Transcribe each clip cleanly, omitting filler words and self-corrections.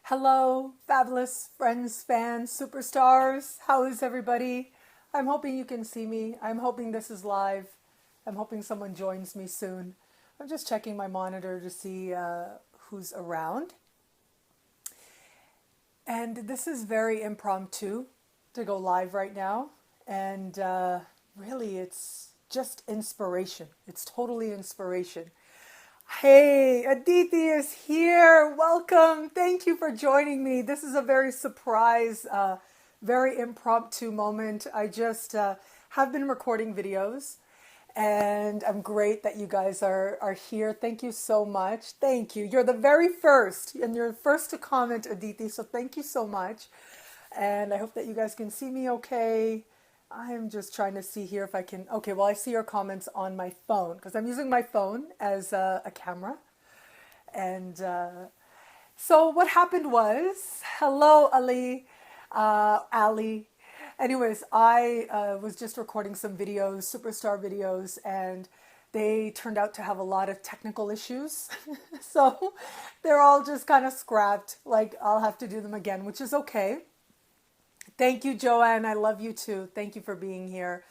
Hello, fabulous friends, fans, superstars. How is everybody? I'm hoping you can see me. I'm hoping this is live. I'm hoping someone joins me soon. I'm just checking my monitor to see who's around. And this is very impromptu to go live right now. And really, it's just inspiration. It's totally inspiration. Hey, Aditi is here. Welcome. Thank you for joining me. This is a very surprise, very impromptu moment. I just have been recording videos and I'm great that you guys are here. Thank you so much. Thank you. You're the very first and you're the first to comment, Aditi. So thank you so much. And I hope that you guys can see me okay. I'm just trying to see here if I can. Okay, well, I see your comments on my phone because I'm using my phone as a camera. And so what happened was, hello, Ali. Anyways, I was just recording some videos, superstar videos, and they turned out to have a lot of technical issues. So they're all just kind of scrapped. Like I'll have to do them again, which is okay. Thank you, Joanne. I love you too. Thank you for being here,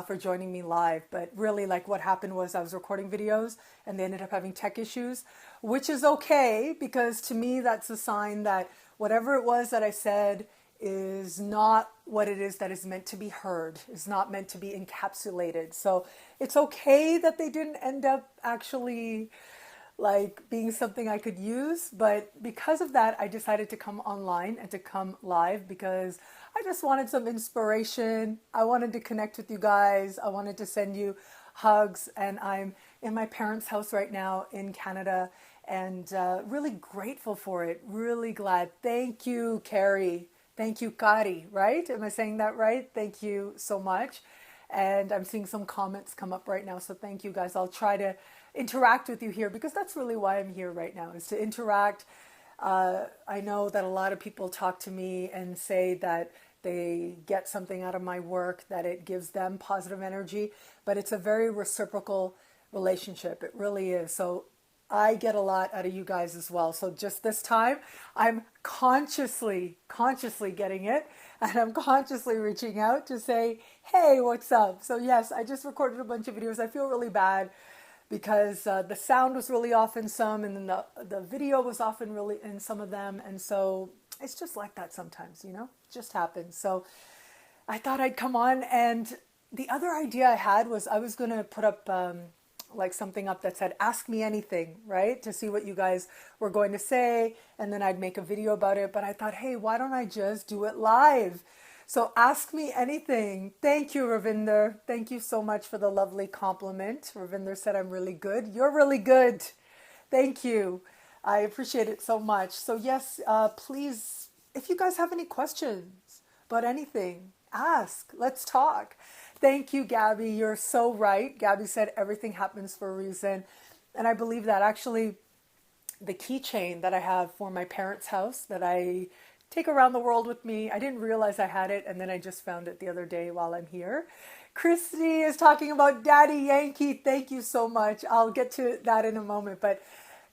for joining me live. But really, like what happened was I was recording videos and they ended up having tech issues, which is okay because to me, that's a sign that whatever it was that I said is not what it is that is meant to be heard, is not meant to be encapsulated. So it's okay that they didn't end up actually like being something I could use. But because of that, I decided to come online and to come live because I just wanted some inspiration. I wanted to connect with you guys. I wanted to send you hugs. And I'm in my parents' house right now in Canada and really grateful for it. Really glad. Thank you, Carrie. Thank you, Kari, right? Am I saying that right? Thank you so much. And I'm seeing some comments come up right now. So thank you guys. I'll try to interact with you here because that's really why I'm here right now is to interact. I know that a lot of people talk to me and say that they get something out of my work, that it gives them positive energy, but it's a very reciprocal relationship. It really is. So I get a lot out of you guys as well. So just this time, I'm consciously getting it. And I'm consciously reaching out to say, hey, what's up? So yes, I just recorded a bunch of videos. I feel really bad because the sound was really off in some and then the video was often really in some of them. And so it's just like that sometimes, you know, it just happens. So I thought I'd come on, and the other idea I had was I was going to put up like something up that said, ask me anything, right? To see what you guys were going to say. And then I'd make a video about it. But I thought, hey, why don't I just do it live? So ask me anything. Thank you, Ravinder. Thank you so much for the lovely compliment. Ravinder said I'm really good. You're really good. Thank you. I appreciate it so much. So yes, please, if you guys have any questions about anything, ask. Let's talk. Thank you, Gabby. You're so right. Gabby said everything happens for a reason. And I believe that actually the keychain that I have for my parents' house that I take around the world with me, I didn't realize I had it. And then I just found it the other day while I'm here. Christy is talking about Daddy Yankee. Thank you so much. I'll get to that in a moment. But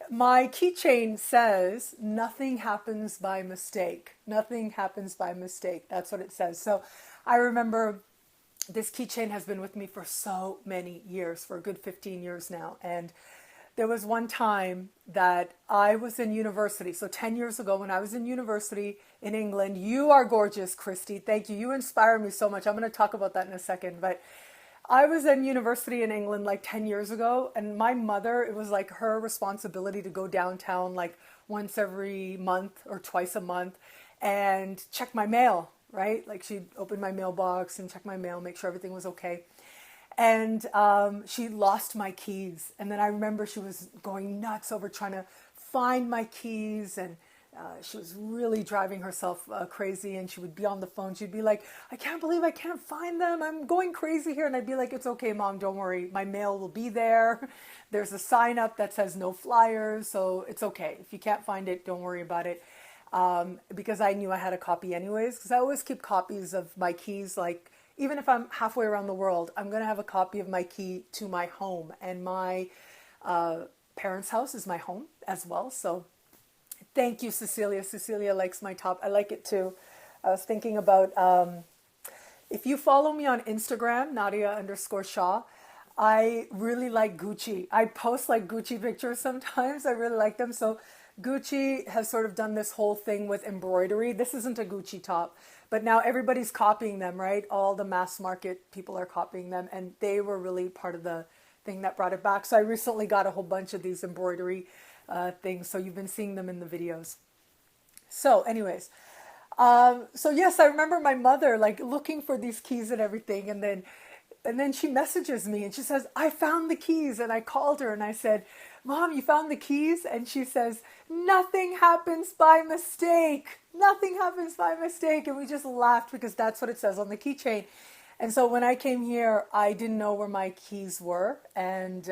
my keychain says, nothing happens by mistake. Nothing happens by mistake. That's what it says. So I remember this keychain has been with me for so many years, for a good 15 years now. And there was one time that I was in university. So 10 years ago when I was in university in England, you are gorgeous, Christy. Thank you. You inspire me so much. I'm going to talk about that in a second. But I was in university in England like 10 years ago. And my mother, it was like her responsibility to go downtown like once every month or twice a month and check my mail, right? Like she'd open my mailbox and check my mail, make sure everything was okay. And she lost my keys. And then I remember she was going nuts over trying to find my keys. And she was really driving herself crazy. And she would be on the phone. She'd be like, I can't believe I can't find them. I'm going crazy here. And I'd be like, it's okay, Mom, don't worry. My mail will be there. There's a sign up that says no flyers. So it's okay. If you can't find it, don't worry about it. Because I knew I had a copy anyways. Because I always keep copies of my keys, like, even if I'm halfway around the world, I'm going to have a copy of my key to my home. And my parents' house is my home as well. So Thank you, Cecilia. Cecilia likes my top. I like it too. I was thinking about if you follow me on Instagram, Nadia_Shaw, I really like Gucci. I post like Gucci pictures sometimes. I really like them. So Gucci has sort of done this whole thing with embroidery. This isn't a Gucci top, but now everybody's copying them, right? All the mass market people are copying them, and they were really part of the thing that brought it back. So I recently got a whole bunch of these embroidery things. So you've been seeing them in the videos. So, anyways, so yes, I remember my mother like looking for these keys and everything, and then she messages me and she says, "I found the keys." And I called her and I said, "Mom, you found the keys?" And she says, "Nothing happens by mistake. Nothing happens by mistake." And we just laughed because that's what it says on the keychain. And so when I came here, I didn't know where my keys were. And,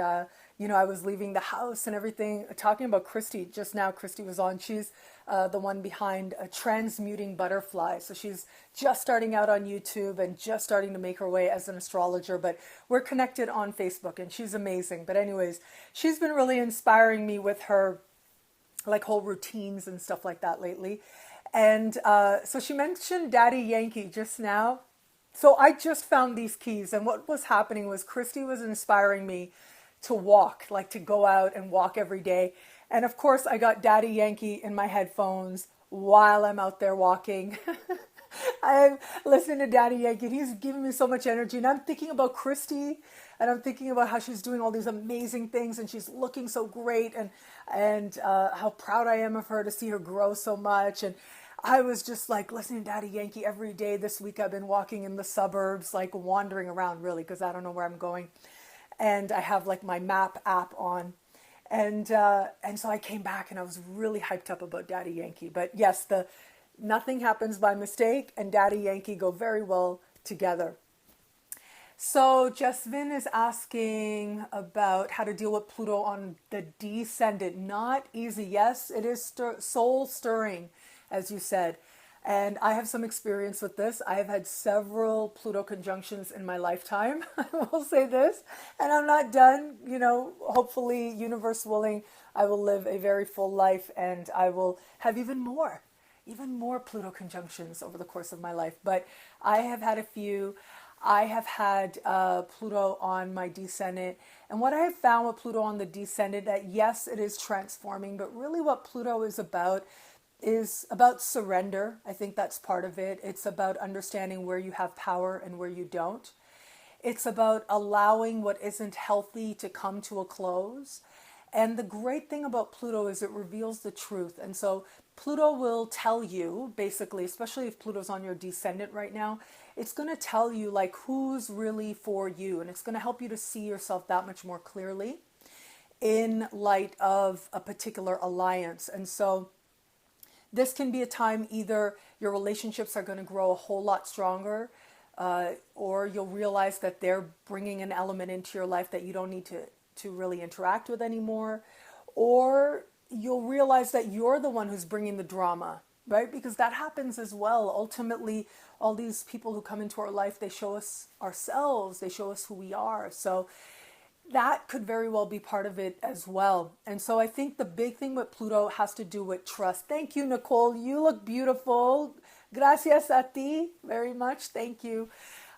I was leaving the house and everything. Talking about Christy, just now Christy was on. She's the one behind a Transmuting Butterfly. So she's just starting out on YouTube and just starting to make her way as an astrologer. But we're connected on Facebook and she's amazing. But anyways, she's been really inspiring me with her like whole routines and stuff like that lately. And so she mentioned Daddy Yankee just now. So I just found these keys, and what was happening was Christy was inspiring me to walk, like to go out and walk every day. And of course, I got Daddy Yankee in my headphones while I'm out there walking. I'm listening to Daddy Yankee, and he's giving me so much energy. And I'm thinking about Christy, and I'm thinking about how she's doing all these amazing things, and she's looking so great, and how proud I am of her to see her grow so much. And I was just like listening to Daddy Yankee every day this week. I've been walking in the suburbs, like wandering around really, because I don't know where I'm going. And I have like my map app on. And so I came back and I was really hyped up about Daddy Yankee. But yes, the nothing happens by mistake and Daddy Yankee go very well together. So Jasmine is asking about how to deal with Pluto on the descendant. Not easy. Yes, it is soul stirring, as you said. And I have some experience with this. I have had several Pluto conjunctions in my lifetime. I will say this. And I'm not done. Hopefully, universe willing, I will live a very full life and I will have even more Pluto conjunctions over the course of my life. But I have had a few. I have had Pluto on my descendant. And what I have found with Pluto on the descendant, that yes, it is transforming, but really what Pluto is about surrender. I think that's part of it. It's about understanding where you have power and where you don't. It's about allowing what isn't healthy to come to a close. And the great thing about Pluto is it reveals the truth. And so Pluto will tell you, basically, especially if Pluto's on your descendant right now, it's going to tell you like who's really for you. And it's going to help you to see yourself that much more clearly in light of a particular alliance. And so this can be a time either your relationships are going to grow a whole lot stronger, or you'll realize that they're bringing an element into your life that you don't need to really interact with anymore, or you'll realize that you're the one who's bringing the drama, right? Because that happens as well. Ultimately, all these people who come into our life, they show us ourselves, they show us who we are. So that could very well be part of it as well. And so I think the big thing with Pluto has to do with trust. Thank you, Nicole. You look beautiful. Gracias a ti very much. Thank you.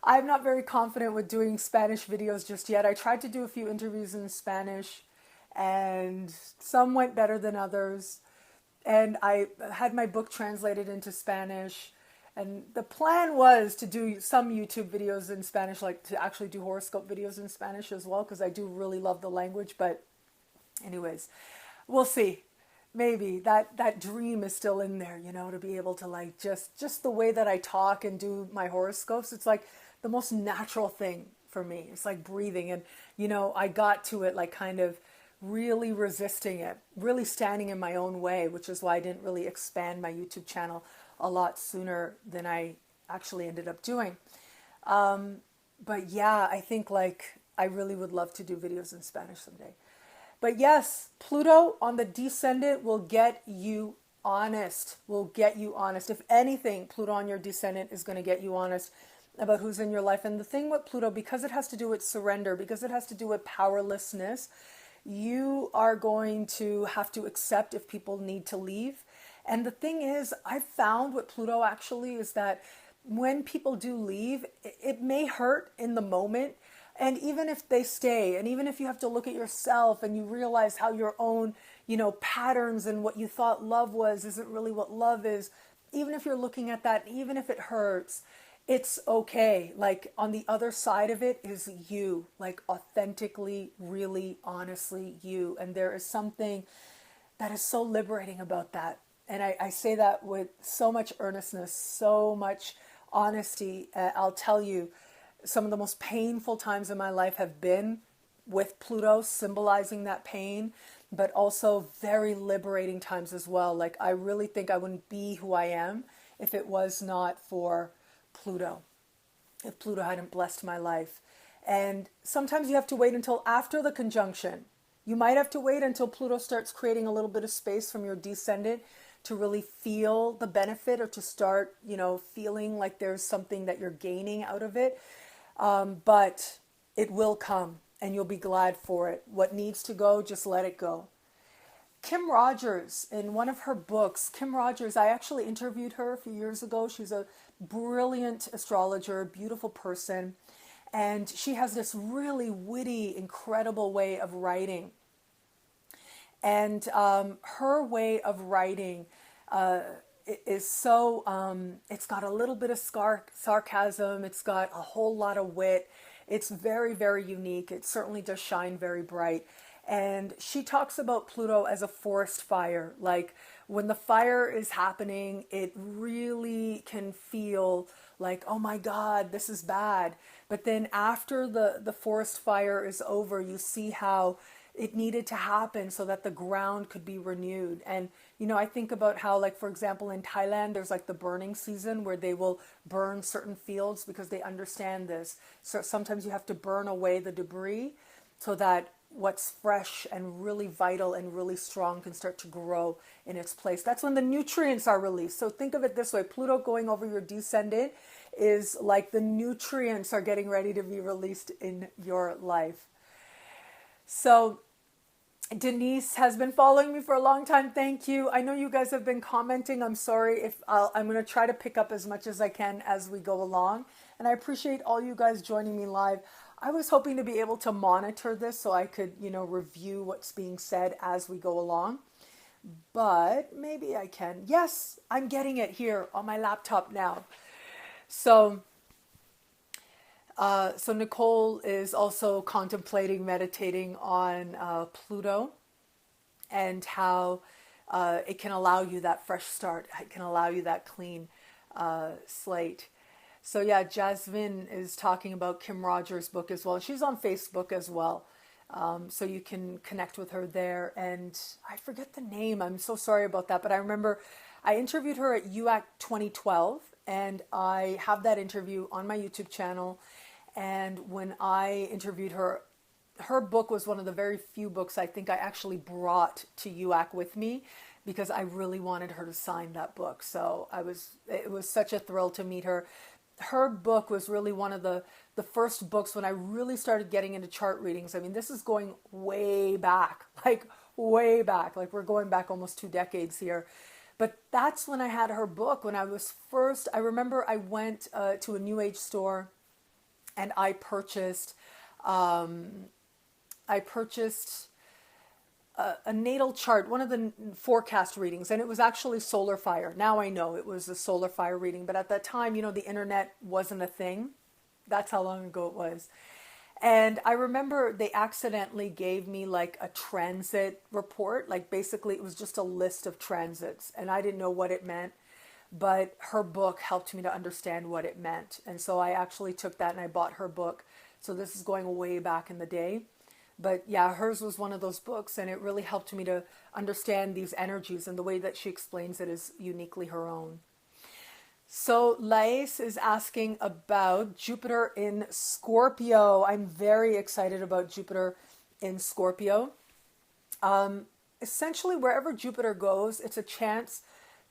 I'm not very confident with doing Spanish videos just yet. I tried to do a few interviews in Spanish and some went better than others. And I had my book translated into Spanish. And the plan was to do some YouTube videos in Spanish, like to actually do horoscope videos in Spanish as well, because I do really love the language. But anyways, we'll see. Maybe that dream is still in there, to be able to like just the way that I talk and do my horoscopes. It's like the most natural thing for me. It's like breathing. And, I got to it like kind of really resisting it, really standing in my own way, which is why I didn't really expand my YouTube channel a lot sooner than I actually ended up doing. But yeah, I think like I really would love to do videos in Spanish someday. But yes, Pluto on the descendant will get you honest, If anything, Pluto on your descendant is going to get you honest about who's in your life. And the thing with Pluto, because it has to do with surrender, because it has to do with powerlessness, you are going to have to accept if people need to leave. And the thing is, I've found with Pluto actually is that when people do leave, it may hurt in the moment. And even if they stay, and even if you have to look at yourself and you realize how your own, patterns and what you thought love was isn't really what love is, even if you're looking at that, even if it hurts, it's okay. Like on the other side of it is you, like authentically, really, honestly you. And there is something that is so liberating about that. And I say that with so much earnestness, so much honesty. I'll tell you, some of the most painful times in my life have been with Pluto symbolizing that pain, but also very liberating times as well. Like I really think I wouldn't be who I am if it was not for Pluto, if Pluto hadn't blessed my life. And sometimes you have to wait until after the conjunction. You might have to wait until Pluto starts creating a little bit of space from your descendant to really feel the benefit, or to start, feeling like there's something that you're gaining out of it. But it will come and you'll be glad for it. What needs to go, just let it go. Kim Rogers, in one of her books, Kim Rogers, I actually interviewed her a few years ago. She's a brilliant astrologer, beautiful person. And she has this really witty, incredible way of writing. And her way of writing is so, it's got a little bit of sarcasm. It's got a whole lot of wit. It's very, very unique. It certainly does shine very bright. And she talks about Pluto as a forest fire. Like when the fire is happening, it really can feel like, oh my God, this is bad. But then after the forest fire is over, you see how it needed to happen so that the ground could be renewed. And, I think about how, like, for example, in Thailand, there's like the burning season where they will burn certain fields because they understand this. So sometimes you have to burn away the debris so that what's fresh and really vital and really strong can start to grow in its place. That's when the nutrients are released. So think of it this way: Pluto going over your descendant is like the nutrients are getting ready to be released in your life. So Denise has been following me for a long time. Thank you. I know you guys have been commenting. I'm sorry if I'm going to try to pick up as much as I can as we go along. And I appreciate all you guys joining me live. I was hoping to be able to monitor this so I could, review what's being said as we go along. But maybe I can. Yes, I'm getting it here on my laptop now. So Nicole is also contemplating, meditating on Pluto and how it can allow you that fresh start. It can allow you that clean slate. So yeah, Jasmine is talking about Kim Rogers' book as well. She's on Facebook as well. So you can connect with her there. And I forget the name. I'm so sorry about that. But I remember I interviewed her at UAC 2012. And I have that interview on my YouTube channel. And when I interviewed her, her book was one of the very few books I think I actually brought to UAC with me because I really wanted her to sign that book. So it was such a thrill to meet her. Her book was really one of the first books when I really started getting into chart readings. I mean, this is going way back, like way back. Like we're going back almost 2 decades here. But that's when I had her book. When I was first, I remember I went to a New Age store and I purchased a natal chart, one of the forecast readings, and it was actually solar fire. Now I know it was a solar fire reading, but at that time, the internet wasn't a thing. That's how long ago it was. And I remember they accidentally gave me like a transit report. Like basically it was just a list of transits and I didn't know what it meant, but her book helped me to understand what it meant. And so I actually took that and I bought her book. So this is going way back in the day. But yeah, hers was one of those books and it really helped me to understand these energies, and the way that she explains it is uniquely her own. So Laïs is asking about Jupiter in Scorpio. I'm very excited about Jupiter in Scorpio. Essentially, wherever Jupiter goes, it's a chance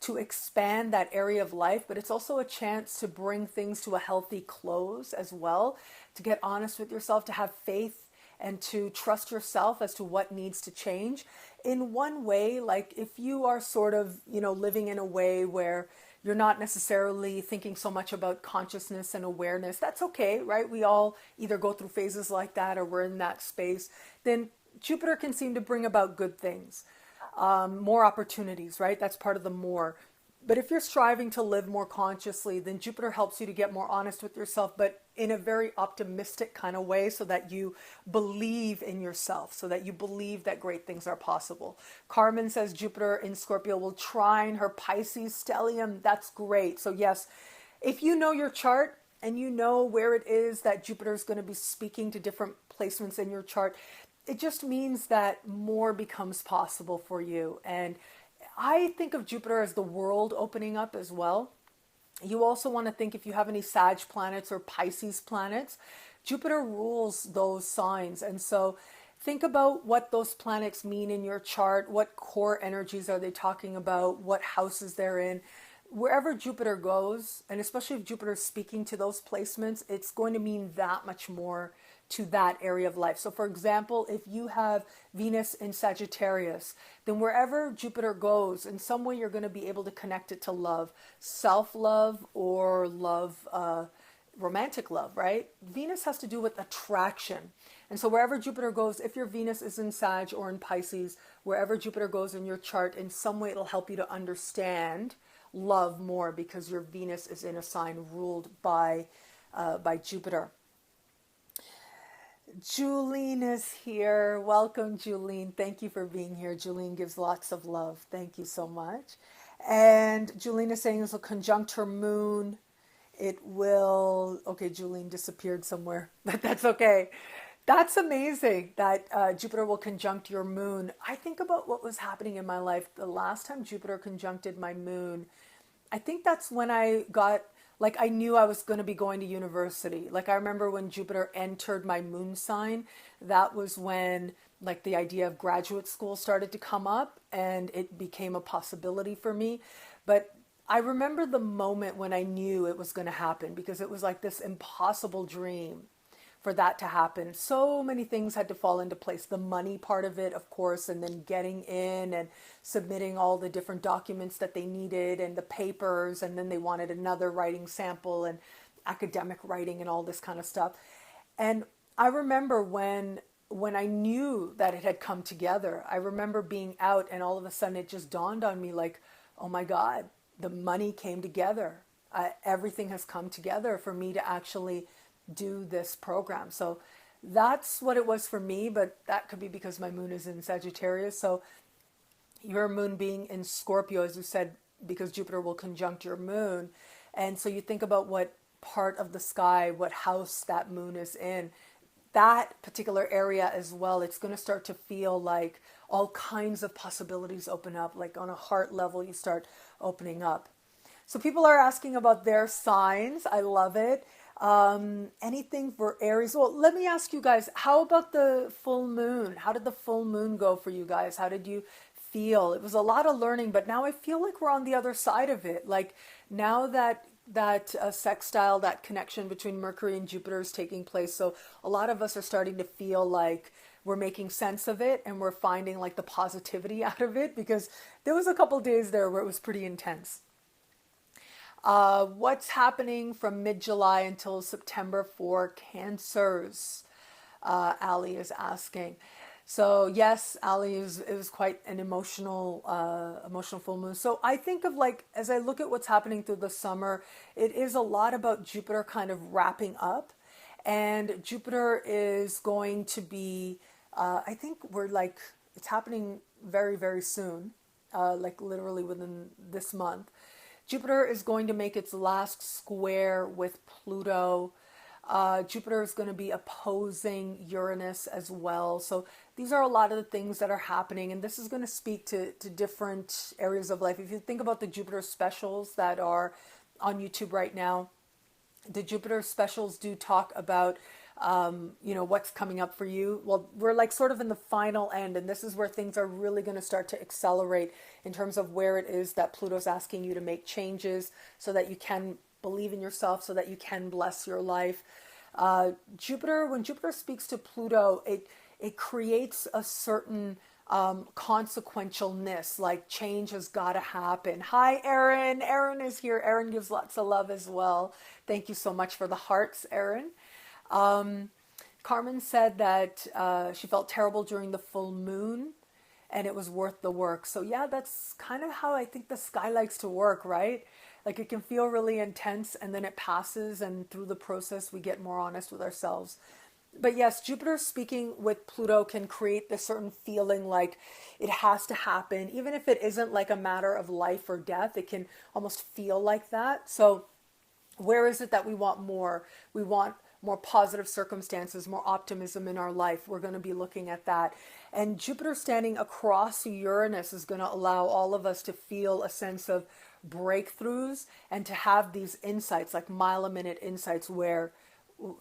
to expand that area of life, but it's also a chance to bring things to a healthy close as well, to get honest with yourself, to have faith and to trust yourself as to what needs to change. In one way, like if you are sort of, living in a way where you're not necessarily thinking so much about consciousness and awareness, that's okay, right? We all either go through phases like that or we're in that space. Then Jupiter can seem to bring about good things, more opportunities, right? That's part of the more. But if you're striving to live more consciously, then Jupiter helps you to get more honest with yourself, but in a very optimistic kind of way, so that you believe in yourself, so that you believe that great things are possible. Carmen says Jupiter in Scorpio will trine her Pisces stellium. That's great. So yes, if you know your chart and you know where it is that Jupiter is going to be speaking to different placements in your chart, it just means that more becomes possible for you. And I think of Jupiter as the world opening up as well. You also want to think, if you have any Sag planets or Pisces planets, Jupiter rules those signs. And so think about what those planets mean in your chart. What core energies are they talking about? What houses they're in? Wherever Jupiter goes, and especially if Jupiter is speaking to those placements, it's going to mean that much more to that area of life. So for example, if you have Venus in Sagittarius, then wherever Jupiter goes, in some way you're going to be able to connect it to love, self-love, or love, romantic love, right? Venus has to do with attraction. And so wherever Jupiter goes, if your Venus is in Sag or in Pisces, wherever Jupiter goes in your chart, in some way it'll help you to understand love more, because your Venus is in a sign ruled by Jupiter. Julene is here. Welcome, Julene. Thank you for being here. Julene gives lots of love. Thank you so much. And Julene is saying this will conjunct her moon. It will... Okay, Julene disappeared somewhere, but that's okay. That's amazing that Jupiter will conjunct your moon. I think about what was happening in my life. The last time Jupiter conjuncted my moon, I think that's when I got... Like, I knew I was going to be going to university. Like, I remember when Jupiter entered my moon sign, that was when, like, the idea of graduate school started to come up, and it became a possibility for me. But I remember the moment when I knew it was going to happen, because it was like this impossible dream for that to happen. So many things had to fall into place. The money part of it, of course, and then getting in and submitting all the different documents that they needed and the papers, and then they wanted another writing sample and academic writing and all this kind of stuff. And I remember when I knew that it had come together, I remember being out, and all of a sudden it just dawned on me, like, oh my God, the money came together. Everything has come together for me to actually do this program. So that's what it was for me, but that could be because my moon is in Sagittarius. So your moon being in Scorpio, as you said, because Jupiter will conjunct your moon. And so you think about what part of the sky, what house that moon is in, that particular area as well. It's going to start to feel like all kinds of possibilities open up, like on a heart level, you start opening up. So people are asking about their signs. I love it. Anything for Aries? Well, let me ask you guys, how about the full moon? How did the full moon go for you guys? How did you feel? It was a lot of learning, but now I feel like we're on the other side of it. Like now that sextile, that connection between Mercury and Jupiter is taking place. So a lot of us are starting to feel like we're making sense of it, and we're finding like the positivity out of it, because there was a couple days there where it was pretty intense. What's happening from mid-July until September for Cancers? Ali is asking. So yes, Ali, it was quite an emotional full moon. So I think of, like, as I look at what's happening through the summer, it is a lot about Jupiter kind of wrapping up, and Jupiter is going to be, I think it's happening very, very soon, like literally within this month. Jupiter is going to make its last square with Pluto. Jupiter is going to be opposing Uranus as well. So these are a lot of the things that are happening, and this is going to speak to different areas of life. If you think about the Jupiter specials that are on YouTube right now, the Jupiter specials do talk about what's coming up for you. Well, we're like sort of in the final end, and this is where things are really going to start to accelerate in terms of where it is that Pluto's asking you to make changes so that you can believe in yourself, so that you can bless your life. Jupiter, when Jupiter speaks to Pluto, it creates a certain consequentialness, like change has got to happen. Hi, Erin. Erin is here. Erin gives lots of love as well. Thank you so much for the hearts, Erin. Carmen said that she felt terrible during the full moon and it was worth the work. So, yeah, that's kind of how I think the sky likes to work, right? Like it can feel really intense and then it passes, and through the process, we get more honest with ourselves. But yes, Jupiter speaking with Pluto can create this certain feeling like it has to happen, even if it isn't like a matter of life or death, it can almost feel like that. So, where is it that we want more? We want more positive circumstances, more optimism in our life. We're going to be looking at that. And Jupiter standing across Uranus is going to allow all of us to feel a sense of breakthroughs and to have these insights, like mile a minute insights, where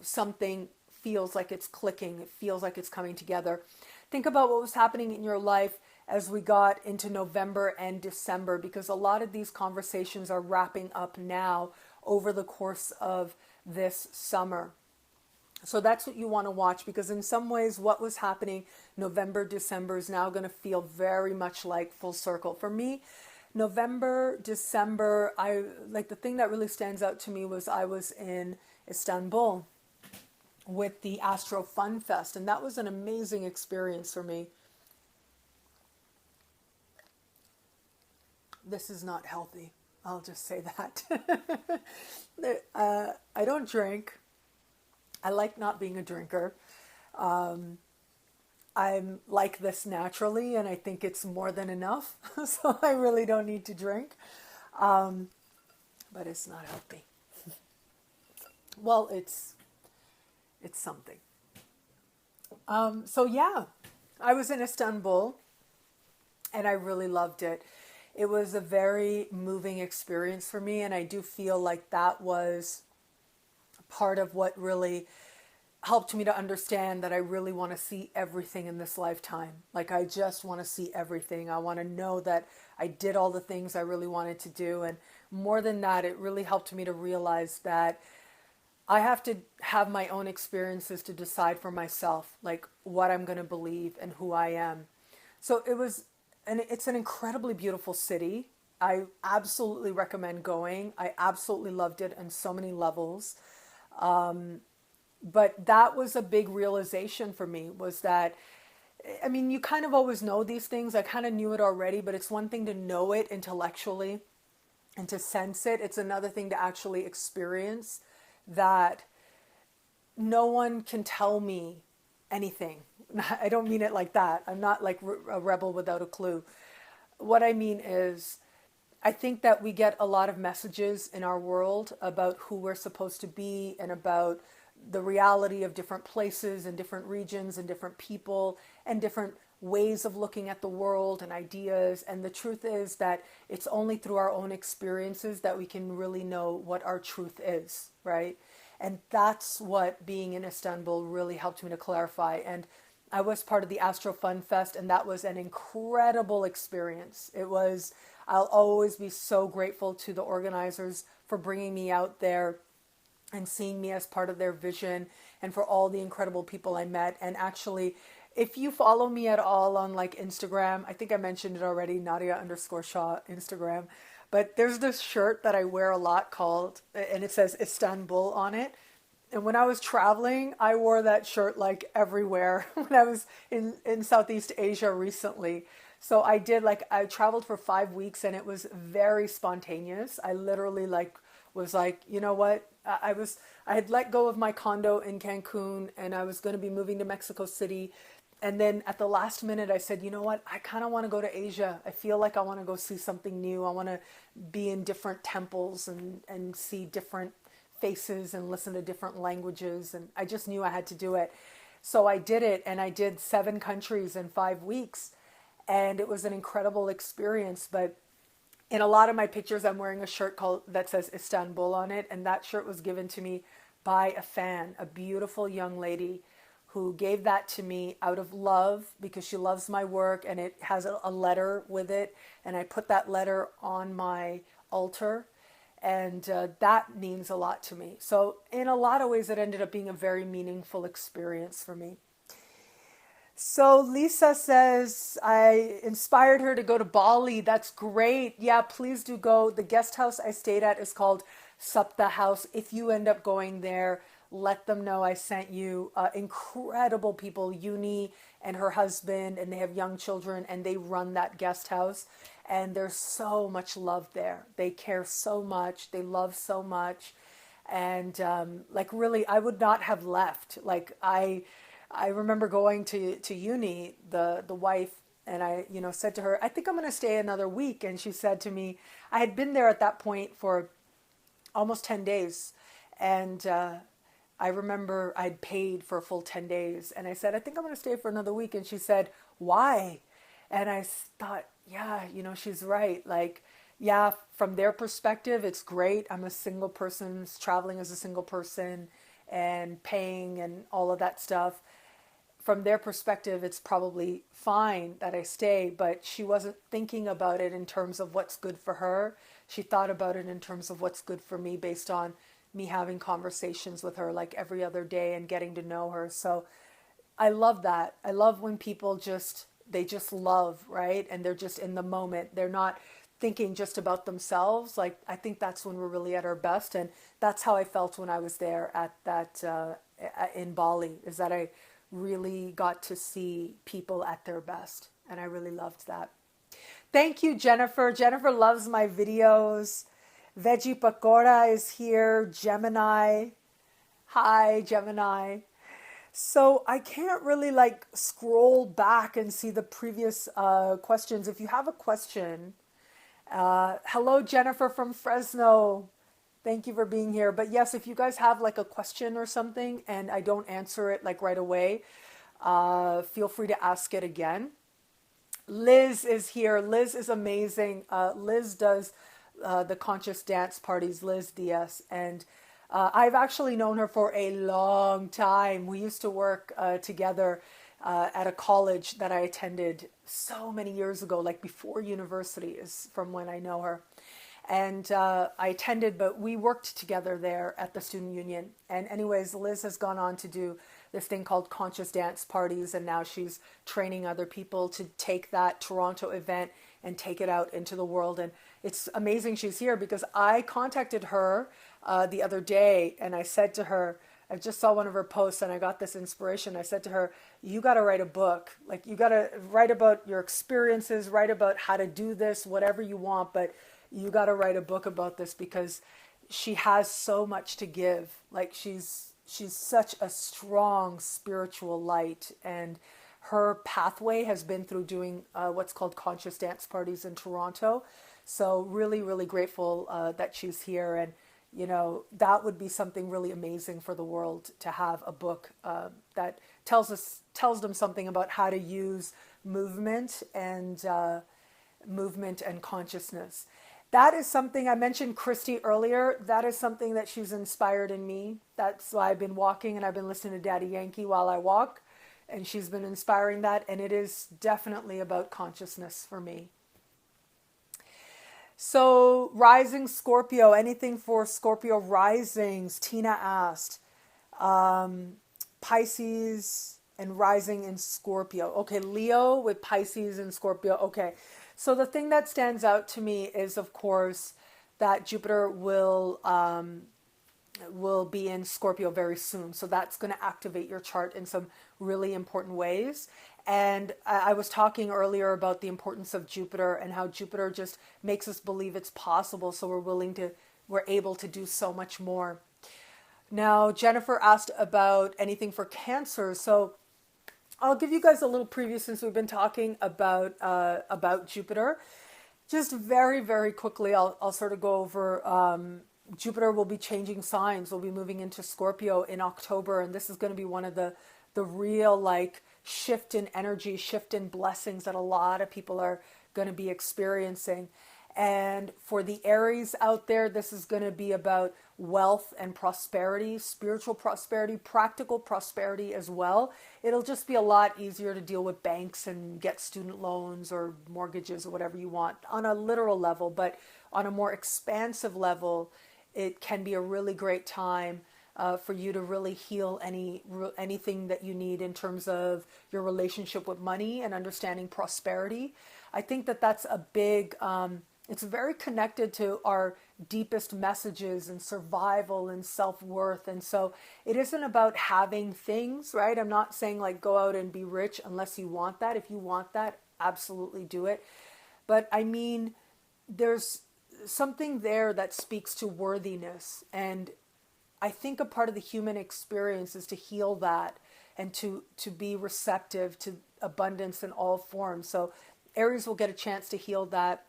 something feels like it's clicking, it feels like it's coming together. Think about what was happening in your life as we got into November and December, because a lot of these conversations are wrapping up now over the course of this summer. So that's what you want to watch, because in some ways what was happening November, December is now going to feel very much like full circle. For me, November, December, I like the thing that really stands out to me was I was in Istanbul with the Astro Fun Fest, and that was an amazing experience for me. This is not healthy. I'll just say that. I don't drink. I like not being a drinker. I'm like this naturally, and I think it's more than enough. So I really don't need to drink. But it's not healthy. Well, it's something. So yeah, I was in Istanbul, and I really loved it. It was a very moving experience for me, and I do feel like that was part of what really helped me to understand that I really want to see everything in this lifetime. Like I just want to see everything. I want to know that I did all the things I really wanted to do. And more than that, it really helped me to realize that I have to have my own experiences to decide for myself, like what I'm going to believe and who I am. So it was, and it's an incredibly beautiful city. I absolutely recommend going. I absolutely loved it on so many levels. But that was a big realization for me, was that, I mean, you kind of always know these things. I kind of knew it already, but it's one thing to know it intellectually and to sense it. It's another thing to actually experience that. No one can tell me anything. I don't mean it like that. I'm not like a rebel without a clue. What I mean is, I think that we get a lot of messages in our world about who we're supposed to be and about the reality of different places and different regions and different people and different ways of looking at the world and ideas. And the truth is that it's only through our own experiences that we can really know what our truth is, right? And that's what being in Istanbul really helped me to clarify. And I was part of the Astro Fun Fest, and that was an incredible experience. It was, I'll always be so grateful to the organizers for bringing me out there and seeing me as part of their vision, and for all the incredible people I met. And actually, if you follow me at all on like Instagram, I think I mentioned it already, Nadia_Shaw Instagram, but there's this shirt that I wear a lot called, and it says Istanbul on it. And when I was traveling, I wore that shirt like everywhere when I was in Southeast Asia recently. So I did, like, I traveled for 5 weeks, and it was very spontaneous. I literally was like, you know what? I had let go of my condo in Cancun, and I was going to be moving to Mexico City. And then at the last minute, I said, you know what? I kind of want to go to Asia. I feel like I want to go see something new. I want to be in different temples and see different faces and listen to different languages. And I just knew I had to do it. So I did it, and I did 7 countries in 5 weeks. And it was an incredible experience. But in a lot of my pictures, I'm wearing a shirt that says Istanbul on it. And that shirt was given to me by a fan, a beautiful young lady who gave that to me out of love, because she loves my work, and it has a letter with it. And I put that letter on my altar. And that means a lot to me. So in a lot of ways, it ended up being a very meaningful experience for me. So Lisa says, I inspired her to go to Bali. That's great. Yeah, please do go. The guest house I stayed at is called Sapta House. If you end up going there, let them know I sent you. Incredible people, Uni and her husband, and they have young children, and they run that guest house. And there's so much love there. They care so much. They love so much. And like really, I would not have left. Like I remember going to Uni, the wife, and I, said to her, I think I'm going to stay another week. And she said to me, I had been there at that point for almost 10 days. And I remember I'd paid for a full 10 days. And I said, I think I'm going to stay for another week. And she said, why? And I thought, yeah, she's right. Like, yeah, from their perspective, it's great. I'm a single person traveling as a single person and paying and all of that stuff. From their perspective, it's probably fine that I stay, but she wasn't thinking about it in terms of what's good for her. She thought about it in terms of what's good for me based on me having conversations with her like every other day and getting to know her. So I love that. I love when people they just love, right? And they're just in the moment. They're not thinking just about themselves. Like, I think that's when we're really at our best. And that's how I felt when I was there at that, in Bali, is that I really got to see people at their best. And I really loved that. Thank you, Jennifer. Jennifer loves my videos. Veggie Pakora is here. Gemini. Hi, Gemini. So I can't really like scroll back and see the previous questions. If you have a question, hello, Jennifer from Fresno. Thank you for being here. But yes, if you guys have like a question or something and I don't answer it like right away, feel free to ask it again. Liz is here. Liz is amazing. Liz does the conscious dance parties, Liz Diaz. And I've actually known her for a long time. We used to work together at a college that I attended so many years ago, like before university is from when I know her. And I attended, but we worked together there at the Student Union. And anyways, Liz has gone on to do this thing called Conscious Dance Parties, and now she's training other people to take that Toronto event and take it out into the world. And it's amazing she's here because I contacted her the other day, and I said to her, I just saw one of her posts and I got this inspiration. I said to her, you got to write a book. Like, you got to write about your experiences, write about how to do this, whatever you want, but you got to write a book about this because she has so much to give. Like, she's such a strong spiritual light, and her pathway has been through doing what's called conscious dance parties in Toronto. So really, really grateful that she's here. And, that would be something really amazing for the world, to have a book that tells them something about how to use movement and consciousness. That is something I mentioned Christy earlier. That is something that she's inspired in me. That's why I've been walking and I've been listening to Daddy Yankee while I walk. And she's been inspiring that. And it is definitely about consciousness for me. So rising Scorpio, anything for Scorpio risings? Tina asked. Pisces and rising in Scorpio. Okay, Leo with Pisces and Scorpio. Okay. So the thing that stands out to me is, of course, that Jupiter will be in Scorpio very soon. So that's going to activate your chart in some really important ways. And I was talking earlier about the importance of Jupiter and how Jupiter just makes us believe it's possible. So we're able to do so much more. Now, Jennifer asked about anything for Cancer. So I'll give you guys a little preview since we've been talking about Jupiter. Just very, very quickly, I'll sort of go over Jupiter will be changing signs. We'll be moving into Scorpio in October, and this is going to be one of the real like shift in energy, shift in blessings that a lot of people are going to be experiencing. And for the Aries out there, this is going to be about wealth and prosperity, spiritual prosperity, practical prosperity as well. It'll just be a lot easier to deal with banks and get student loans or mortgages or whatever you want on a literal level. But on a more expansive level, it can be a really great time for you to really heal anything that you need in terms of your relationship with money and understanding prosperity. I think that that's a big, it's very connected to our deepest messages and survival and self-worth. And so it isn't about having things, right? I'm not saying like go out and be rich unless you want that. If you want that, absolutely do it. But I mean, there's something there that speaks to worthiness. And I think a part of the human experience is to heal that and to be receptive to abundance in all forms. So Aries will get a chance to heal that.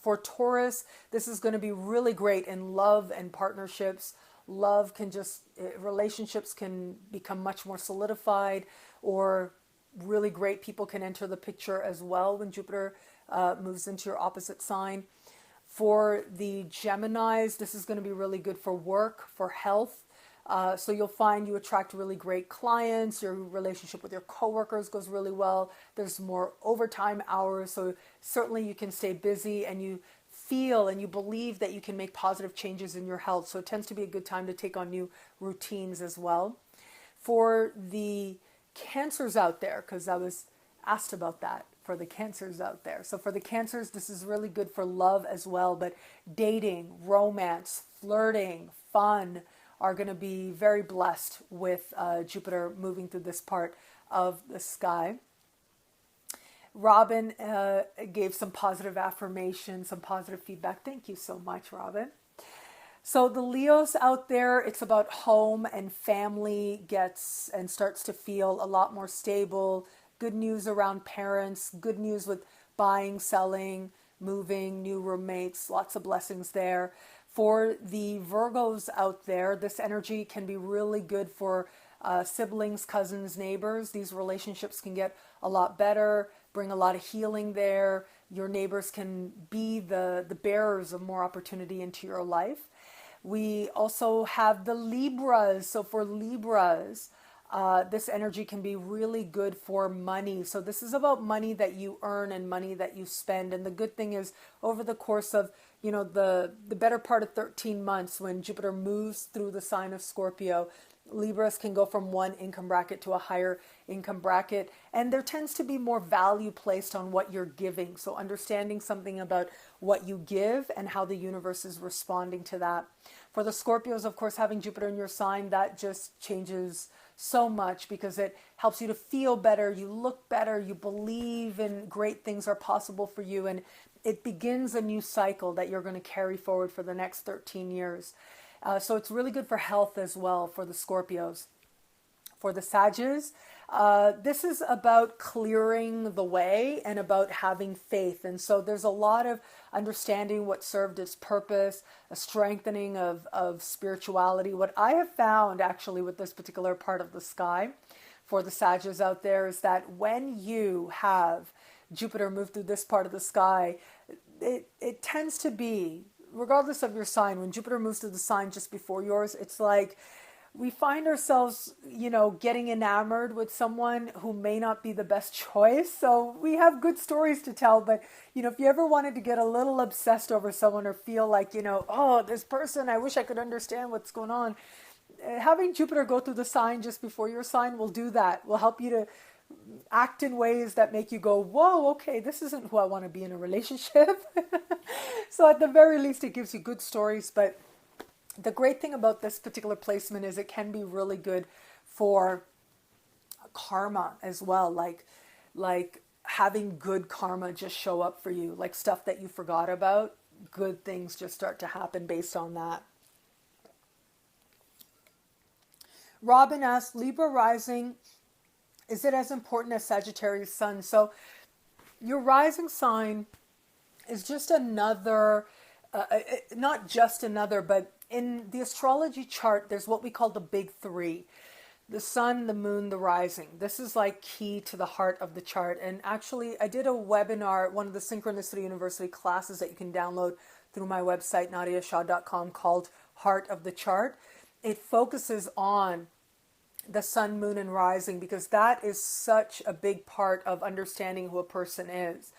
For Taurus, this is going to be really great in love and partnerships. Love can just, relationships can become much more solidified, or really great people can enter the picture as well when Jupiter moves into your opposite sign. For the Geminis, this is going to be really good for work, for health. So you'll find you attract really great clients. Your relationship with your coworkers goes really well. There's more overtime hours. So certainly you can stay busy, and you feel and you believe that you can make positive changes in your health. So it tends to be a good time to take on new routines as well. For the Cancers out there, because I was asked about that, for the Cancers out there. So for the Cancers, this is really good for love as well, but dating, romance, flirting, fun are going to be very blessed with Jupiter moving through this part of the sky. Robin gave some positive affirmation, some positive feedback. Thank you so much, Robin. So the Leos out there, it's about home and family gets and starts to feel a lot more stable. Good news around parents, good news with buying, selling, moving, new roommates, lots of blessings there. For the Virgos out there, this energy can be really good for siblings, cousins, neighbors. These relationships can get a lot better, bring a lot of healing there. Your neighbors can be the bearers of more opportunity into your life. We also have the Libras. So for Libras, this energy can be really good for money. So this is about money that you earn and money that you spend. And the good thing is, over the course of, the better part of 13 months, when Jupiter moves through the sign of Scorpio, Libras can go from one income bracket to a higher income bracket. And there tends to be more value placed on what you're giving. So understanding something about what you give and how the universe is responding to that. For the Scorpios, of course, having Jupiter in your sign, that just changes so much, because it helps you to feel better, you look better, you believe in great things are possible for you, and it begins a new cycle that you're going to carry forward for the next 13 years. So it's really good for health as well for the Scorpios. For the Sagittarius, this is about clearing the way and about having faith. And so there's a lot of understanding what served its purpose, a strengthening of spirituality. What I have found actually with this particular part of the sky for the Sagittarius out there is that when you have Jupiter move through this part of the sky, it tends to be, regardless of your sign, when Jupiter moves through the sign just before yours, it's like we find ourselves, getting enamored with someone who may not be the best choice. So we have good stories to tell, but, if you ever wanted to get a little obsessed over someone or feel like, oh, this person, I wish I could understand what's going on, having Jupiter go through the sign just before your sign will do that, will help you to act in ways that make you go, whoa, okay, this isn't who I want to be in a relationship. So at the very least, it gives you good stories. But the great thing about this particular placement is it can be really good for karma as well. Like having good karma just show up for you, like stuff that you forgot about, good things just start to happen based on that. Robin asked, Libra rising, is it as important as Sagittarius sun? So your rising sign is just another, not just another, but in the astrology chart, there's what we call the big three: the sun, the moon, the rising. This is like key to the heart of the chart. And actually, I did a webinar, one of the Synchronicity University classes that you can download through my website, nadiashah.com, called Heart of the Chart. It focuses on the sun, moon, and rising, because that is such a big part of understanding who a person is.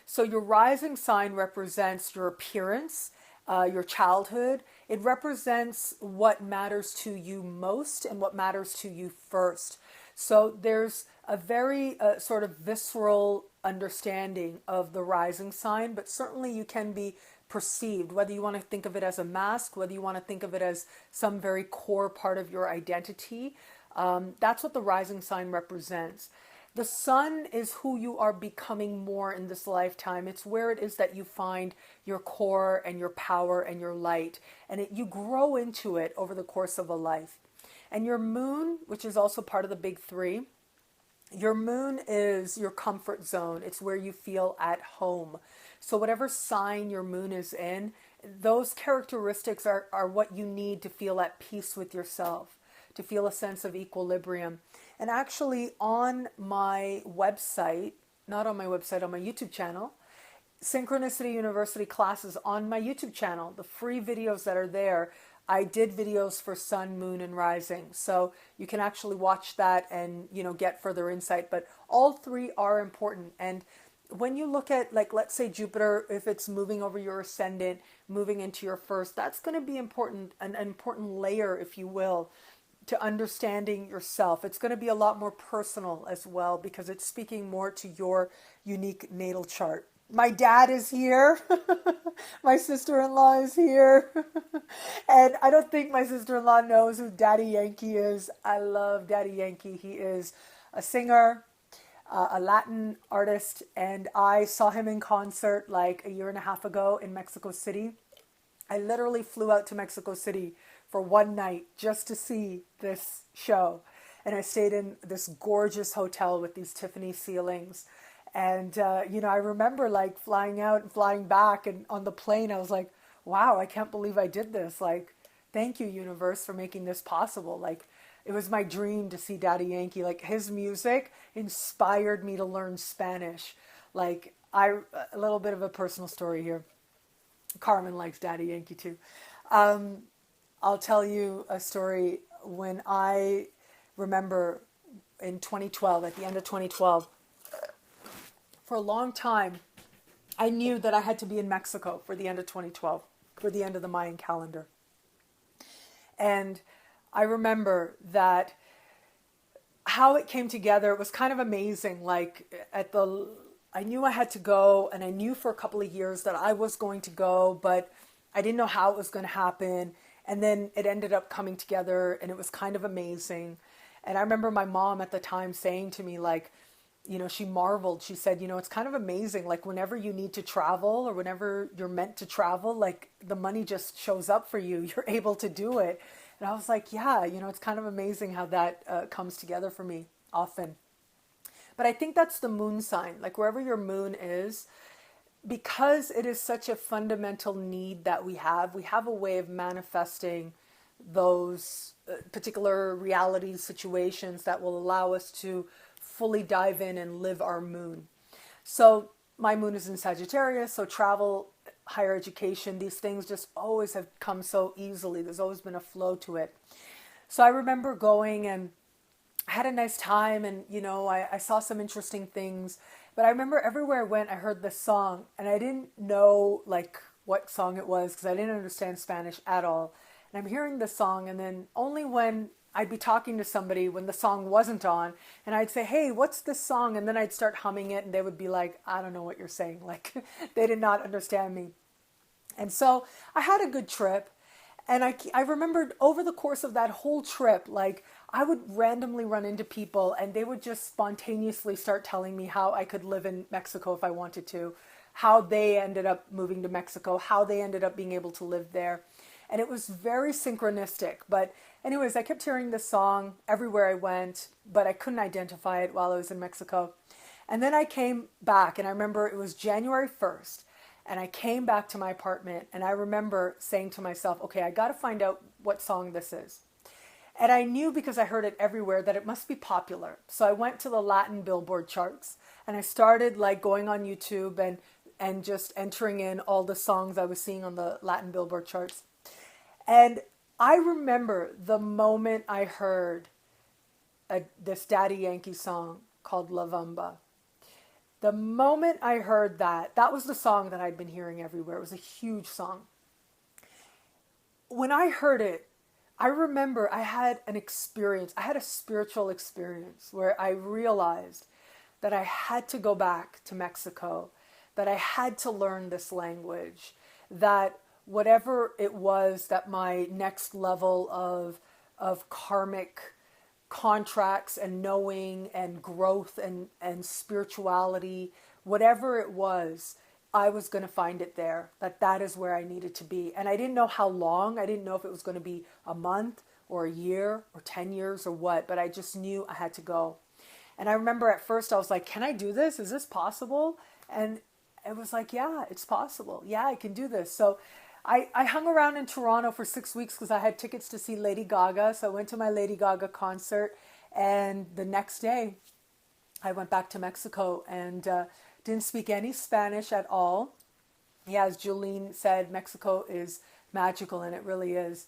So your rising sign represents your appearance, your childhood. It represents what matters to you most and what matters to you first. So there's a very sort of visceral understanding of the rising sign, but certainly you can be perceived, whether you want to think of it as a mask, whether you want to think of it as some very core part of your identity. That's what the rising sign represents. The sun is who you are becoming more in this lifetime. It's where it is that you find your core and your power and your light. And you grow into it over the course of a life. And your moon, which is also part of the big three, your moon is your comfort zone. It's where you feel at home. So whatever sign your moon is in, those characteristics are what you need to feel at peace with yourself, to feel a sense of equilibrium. And actually on my website, not on my website, on my YouTube channel, Synchronicity University classes on my YouTube channel, the free videos that are there, I did videos for sun, moon, and rising. So you can actually watch that and, get further insight. But all three are important. And when you look at, like, let's say Jupiter, if it's moving over your ascendant, moving into your first, that's going to be important, an important layer, if you will, to understanding yourself. It's going to be a lot more personal as well because it's speaking more to your unique natal chart. My dad is here. My sister-in-law is here. And I don't think my sister-in-law knows who Daddy Yankee is. I love Daddy Yankee. He is a singer, a Latin artist, and I saw him in concert like a year and a half ago in Mexico City. I literally flew out to Mexico City for one night just to see this show. And I stayed in this gorgeous hotel with these Tiffany ceilings. And, I remember like flying out and flying back, and on the plane, I was like, wow, I can't believe I did this. Like, thank you, universe, for making this possible. Like, it was my dream to see Daddy Yankee. Like, his music inspired me to learn Spanish. Like, a little bit of a personal story here. Carmen likes Daddy Yankee too. I'll tell you a story. When I remember in 2012, at the end of 2012, for a long time, I knew that I had to be in Mexico for the end of 2012, for the end of the Mayan calendar. And I remember that how it came together, it was kind of amazing. Like I knew I had to go, and I knew for a couple of years that I was going to go, but I didn't know how it was going to happen. And then it ended up coming together, and it was kind of amazing. And I remember my mom at the time saying to me, like, she marveled. She said, it's kind of amazing. Like, whenever you need to travel or whenever you're meant to travel, like, the money just shows up for you. You're able to do it. And I was like, yeah, it's kind of amazing how that comes together for me often. But I think that's the moon sign. Like, wherever your moon is, because it is such a fundamental need that we have a way of manifesting those particular reality situations that will allow us to fully dive in and live our moon. So my moon is in Sagittarius, so travel, higher education, these things just always have come so easily. There's always been a flow to it. So I remember going, and I had a nice time, and I saw some interesting things. But I remember everywhere I went, I heard this song, and I didn't know like what song it was because I didn't understand Spanish at all. And I'm hearing this song, and then only when I'd be talking to somebody when the song wasn't on, and I'd say, hey, what's this song? And then I'd start humming it, and they would be like, I don't know what you're saying. Like, they did not understand me. And so I had a good trip. And I remembered over the course of that whole trip, like, I would randomly run into people, and they would just spontaneously start telling me how I could live in Mexico if I wanted to, how they ended up moving to Mexico, how they ended up being able to live there. And it was very synchronistic. But anyways, I kept hearing this song everywhere I went, but I couldn't identify it while I was in Mexico. And then I came back, and I remember it was January 1st. And I came back to my apartment, and I remember saying to myself, okay, I got to find out what song this is. And I knew because I heard it everywhere that it must be popular. So I went to the Latin Billboard charts, and I started like going on YouTube and just entering in all the songs I was seeing on the Latin Billboard charts. And I remember the moment I heard this Daddy Yankee song called La Bamba. The moment I heard that, that was the song that I'd been hearing everywhere. It was a huge song. When I heard it, I remember I had an experience. I had a spiritual experience where I realized that I had to go back to Mexico, that I had to learn this language, that whatever it was that my next level of karmic contracts and knowing and growth and spirituality, whatever it was, I was going to find it there, that is where I needed to be. And I didn't know how long. I didn't know if it was going to be a month or a year or 10 years or what, but I just knew I had to go. And I remember at first I was like, can I do this? Is this possible? And it was like, yeah, it's possible. Yeah, I can do this. So I hung around in Toronto for 6 weeks because I had tickets to see Lady Gaga. So I went to my Lady Gaga concert. And the next day I went back to Mexico and didn't speak any Spanish at all. Yeah, as Julene said, Mexico is magical, and it really is.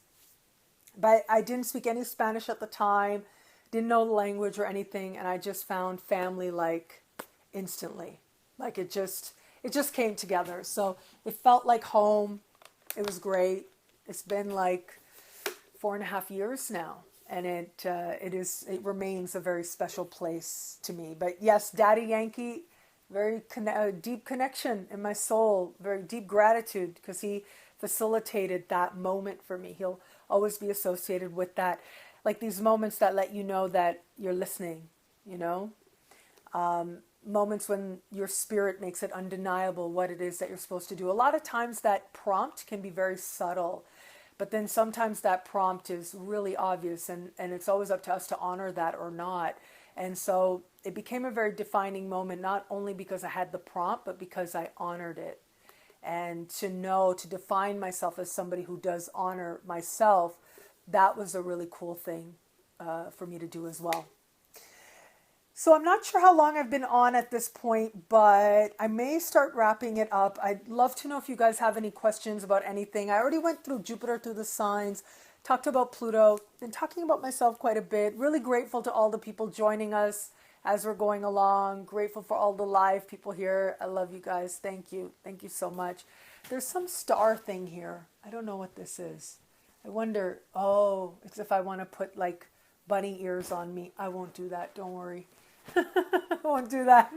But I didn't speak any Spanish at the time, didn't know the language or anything, and I just found family like instantly. Like it just came together. So it felt like home. It was great. It's been like 4.5 years now, and it remains a very special place to me. But yes, Daddy Yankee, very deep connection in my soul, very deep gratitude because he facilitated that moment for me. He'll always be associated with that, like these moments that let you know that you're listening, you know, moments when your spirit makes it undeniable what it is that you're supposed to do. A lot of times that prompt can be very subtle, but then sometimes that prompt is really obvious, and it's always up to us to honor that or not. And so it became a very defining moment, not only because I had the prompt, but because I honored it. And to define myself as somebody who does honor myself, that was a really cool thing for me to do as well. So I'm not sure how long I've been on at this point, but I may start wrapping it up. I'd love to know if you guys have any questions about anything. I already went through Jupiter, through the signs, talked about Pluto, been talking about myself quite a bit. Really grateful to all the people joining us as we're going along. Grateful for all the live people here. I love you guys. Thank you. Thank you so much. There's some star thing here. I don't know what this is. I wonder, it's if I want to put like bunny ears on me. I won't do that. Don't worry. I won't do that.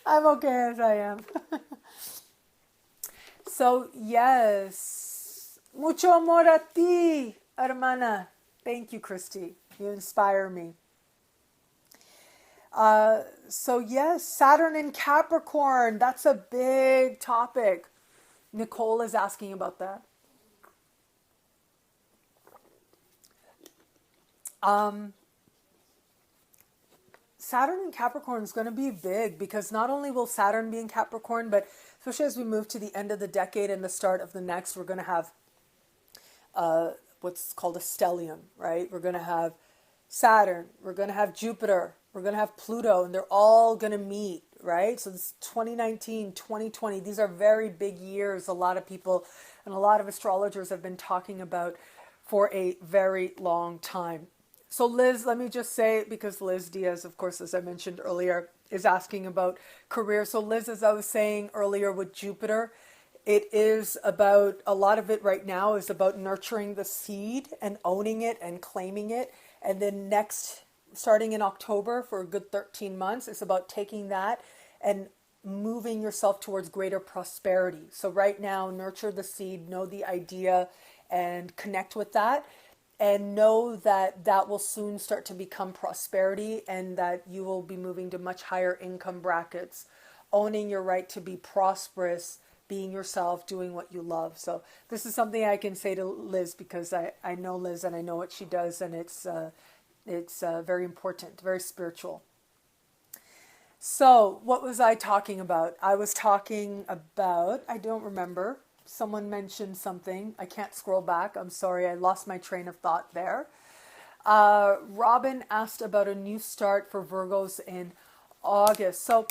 I'm okay as I am. So, yes. Mucho amor a ti, hermana. Thank you, Christy. You inspire me. So, yes, Saturn in Capricorn. That's a big topic. Nicole is asking about that. Saturn in Capricorn is going to be big because not only will Saturn be in Capricorn, but especially as we move to the end of the decade and the start of the next, we're going to have what's called a stellium, right? We're going to have Saturn, we're going to have Jupiter, we're going to have Pluto, and they're all going to meet, right? So this 2019, 2020, these are very big years. A lot of people and a lot of astrologers have been talking about for a very long time. So Liz, let me just say, because Liz Diaz, of course, as I mentioned earlier, is asking about career. So Liz, as I was saying earlier with Jupiter, it is about, a lot of it right now is about nurturing the seed and owning it and claiming it. And then next, starting in October for a good 13 months, it's about taking that and moving yourself towards greater prosperity. So right now, nurture the seed, know the idea, and connect with that. And know that that will soon start to become prosperity and that you will be moving to much higher income brackets, owning your right to be prosperous, being yourself, doing what you love. So this is something I can say to Liz because I know Liz and I know what she does, and it's very important, very spiritual. So what was I talking about? I was talking about, I don't remember. Someone mentioned something. I can't scroll back. I'm sorry. I lost my train of thought there. Robin asked about a new start for Virgos in August. So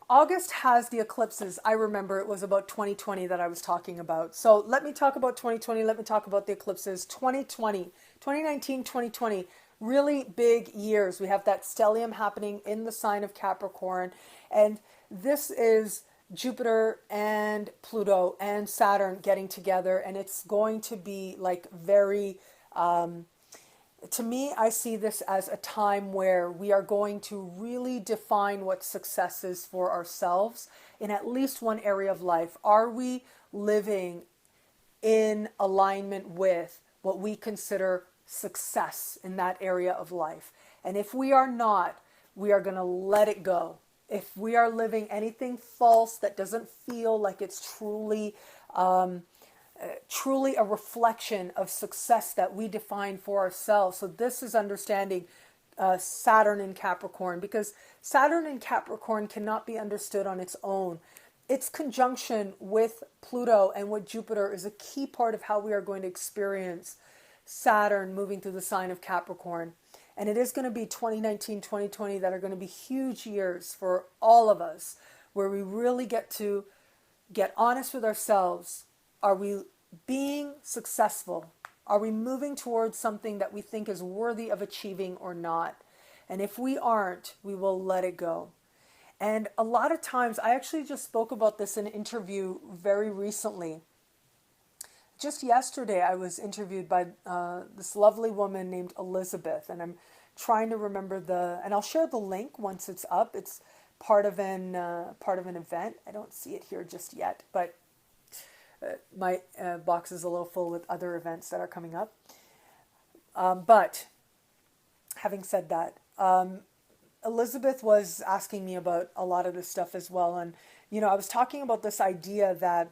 August has the eclipses. I remember it was about 2020 that I was talking about. So let me talk about 2020. Let me talk about the eclipses. 2020, 2019, 2020, really big years. We have that stellium happening in the sign of Capricorn. And This is Jupiter and Pluto and Saturn getting together, and it's going to be like very, to me, I see this as a time where we are going to really define what success is for ourselves in at least one area of life. Are we living in alignment with what we consider success in that area of life? And if we are not, we are going to let it go. If we are living anything false that doesn't feel like it's truly a reflection of success that we define for ourselves. So this is understanding Saturn in Capricorn, because Saturn in Capricorn cannot be understood on its own. Its conjunction with Pluto and with Jupiter is a key part of how we are going to experience Saturn moving through the sign of Capricorn. And it is going to be 2019, 2020 that are going to be huge years for all of us, where we really get to get honest with ourselves. Are we being successful? Are we moving towards something that we think is worthy of achieving or not? And if we aren't, we will let it go. And a lot of times, I actually just spoke about this in an interview very recently. Just yesterday, I was interviewed by this lovely woman named Elizabeth, and I'm trying to remember and I'll share the link once it's up. It's part of an event. I don't see it here just yet, but my box is a little full with other events that are coming up. But having said that, Elizabeth was asking me about a lot of this stuff as well. And, I was talking about this idea that,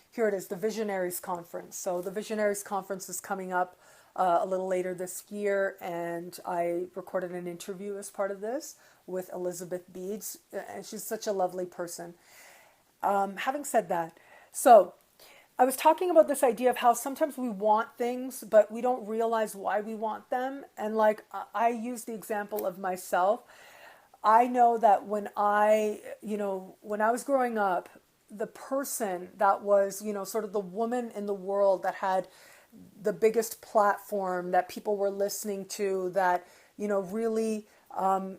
here it is, the Visionaries Conference. So the Visionaries Conference is coming up a little later this year, and I recorded an interview as part of this with Elizabeth Beads, and she's such a lovely person. Having said that, so I was talking about this idea of how sometimes we want things, but we don't realize why we want them. And like I use the example of myself. I know that when I was growing up, the person that was, sort of the woman in the world that had the biggest platform that people were listening to, that, really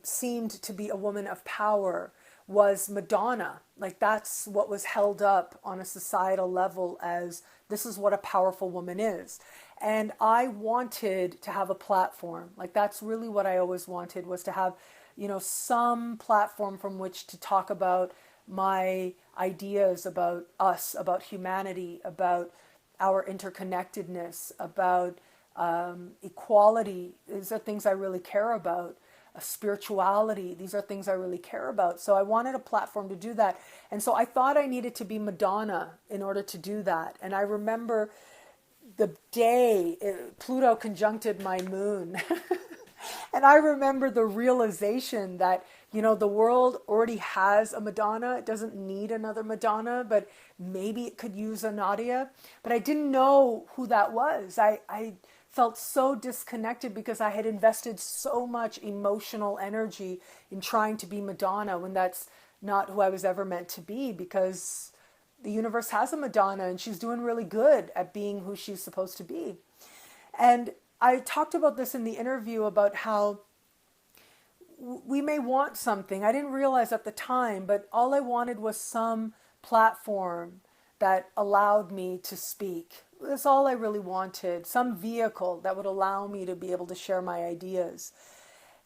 seemed to be a woman of power, was Madonna. Like that's what was held up on a societal level as this is what a powerful woman is. And I wanted to have a platform. Like that's really what I always wanted, was to have, some platform from which to talk about my ideas about us, about humanity, about our interconnectedness, about equality. These are things I really care about. Spirituality. These are things I really care about. So I wanted a platform to do that. And so I thought I needed to be Madonna in order to do that. And I remember the day Pluto conjuncted my moon. And I remember the realization that, the world already has a Madonna. It doesn't need another Madonna, but maybe it could use a Nadia. But I didn't know who that was. I felt so disconnected because I had invested so much emotional energy in trying to be Madonna when that's not who I was ever meant to be, because the universe has a Madonna and she's doing really good at being who she's supposed to be. And I talked about this in the interview about how we may want something. I didn't realize at the time, but all I wanted was some platform that allowed me to speak. That's all I really wanted. Some vehicle that would allow me to be able to share my ideas.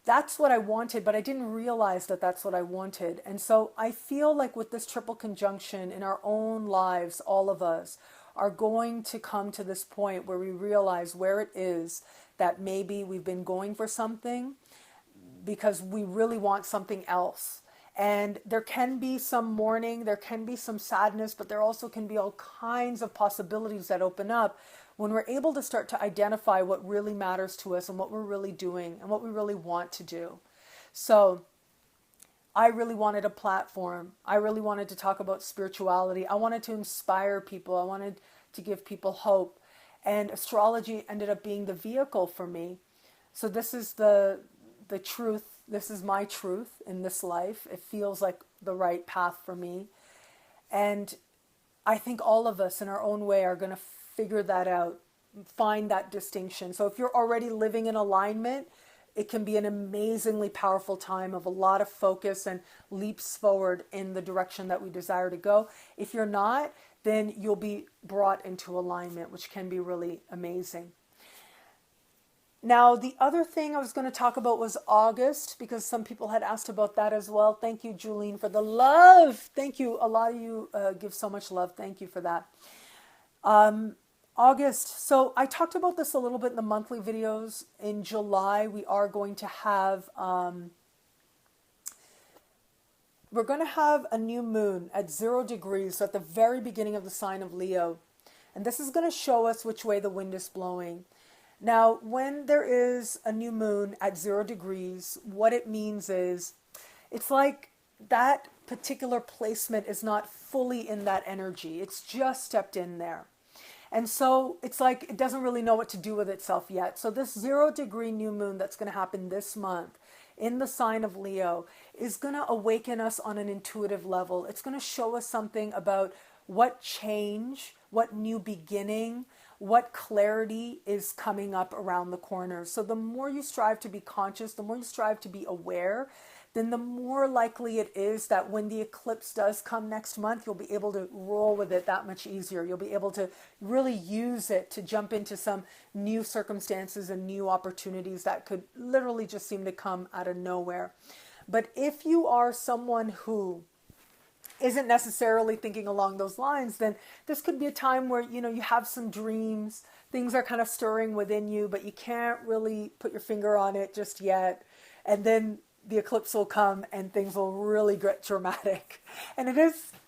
That's what I wanted, but I didn't realize that that's what I wanted. And so I feel like with this triple conjunction in our own lives, all of us are going to come to this point where we realize where it is that maybe we've been going for something because we really want something else. And there can be some mourning, there can be some sadness, but there also can be all kinds of possibilities that open up when we're able to start to identify what really matters to us and what we're really doing and what we really want to do. So I really wanted a platform. I really wanted to talk about spirituality. I wanted to inspire people. I wanted to give people hope. And astrology ended up being the vehicle for me. So this is the truth. This is my truth in this life. It feels like the right path for me. And I think all of us in our own way are going to figure that out, find that distinction. So if you're already living in alignment, it can be an amazingly powerful time of a lot of focus and leaps forward in the direction that we desire to go. If you're not, then you'll be brought into alignment, which can be really amazing. Now, the other thing I was going to talk about was August, because some people had asked about that as well. Thank you, Julene, for the love. Thank you. A lot of you give so much love. Thank you for that. August. So I talked about this a little bit in the monthly videos. In July, we are going to have a new moon at 0 degrees, so at the very beginning of the sign of Leo. And this is going to show us which way the wind is blowing. Now, when there is a new moon at 0 degrees, what it means is it's like that particular placement is not fully in that energy. It's just stepped in there. And so it's like it doesn't really know what to do with itself yet. So this 0 degree new moon that's going to happen this month in the sign of Leo is going to awaken us on an intuitive level. It's going to show us something about what change, what new beginning, what clarity is coming up around the corner. So the more you strive to be conscious, the more you strive to be aware, then the more likely it is that when the eclipse does come next month, you'll be able to roll with it that much easier. You'll be able to really use it to jump into some new circumstances and new opportunities that could literally just seem to come out of nowhere. But if you are someone who isn't necessarily thinking along those lines, then this could be a time where, you have some dreams, things are kind of stirring within you, but you can't really put your finger on it just yet. And then the eclipse will come and things will really get dramatic. And it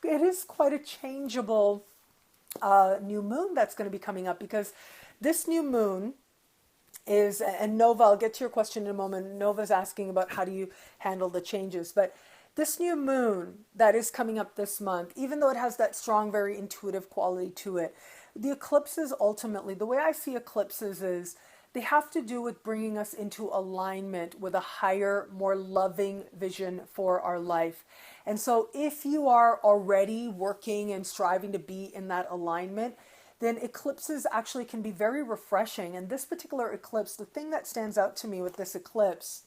is quite a changeable new moon that's going to be coming up, because this new moon is, and Nova, I'll get to your question in a moment. Nova's asking about how do you handle the changes, but this new moon that is coming up this month, even though it has that strong, very intuitive quality to it, the eclipses ultimately, the way I see eclipses is they have to do with bringing us into alignment with a higher, more loving vision for our life. And so if you are already working and striving to be in that alignment, then eclipses actually can be very refreshing. And this particular eclipse, the thing that stands out to me with this eclipse